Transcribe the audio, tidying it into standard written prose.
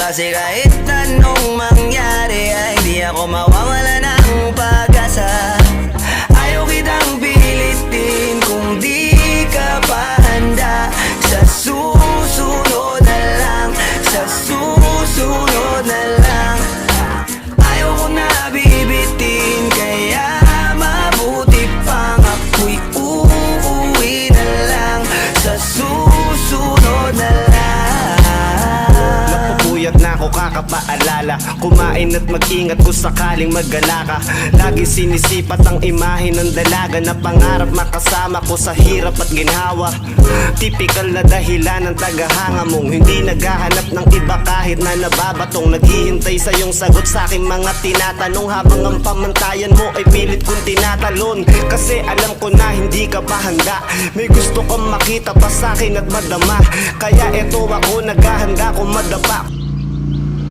Kasi kahit anong mangyari ay di ako mawawala ng pag-asa. Ayaw kitang pilitin kung di ka pa handa. Sa susunod na lang, sa susunod na lang. Ayaw ko na bibitin, kaya mabuti pang ako'y uuwi na lang. Sa susunod na lang. Napupuyat na ako kakapaalala, kumain at mag-ingat kung sakaling maggala ka. Lagi sinisipat ang imahe ng dalaga na pangarap makasama ko sa hirap at ginhawa. Tipikal na dahilan ng tagahanga mong hindi naghahanap ng iba kahit na nababatong. Naghihintay sa iyong sagot sa aking mga tinatanong, habang ang pamantayan mo ay pilit kong tinatalon. Kasi alam ko na hindi ka pa handa, may gusto kang makita pa sa akin at madama. Kaya eto ako naghahanda kung madapa.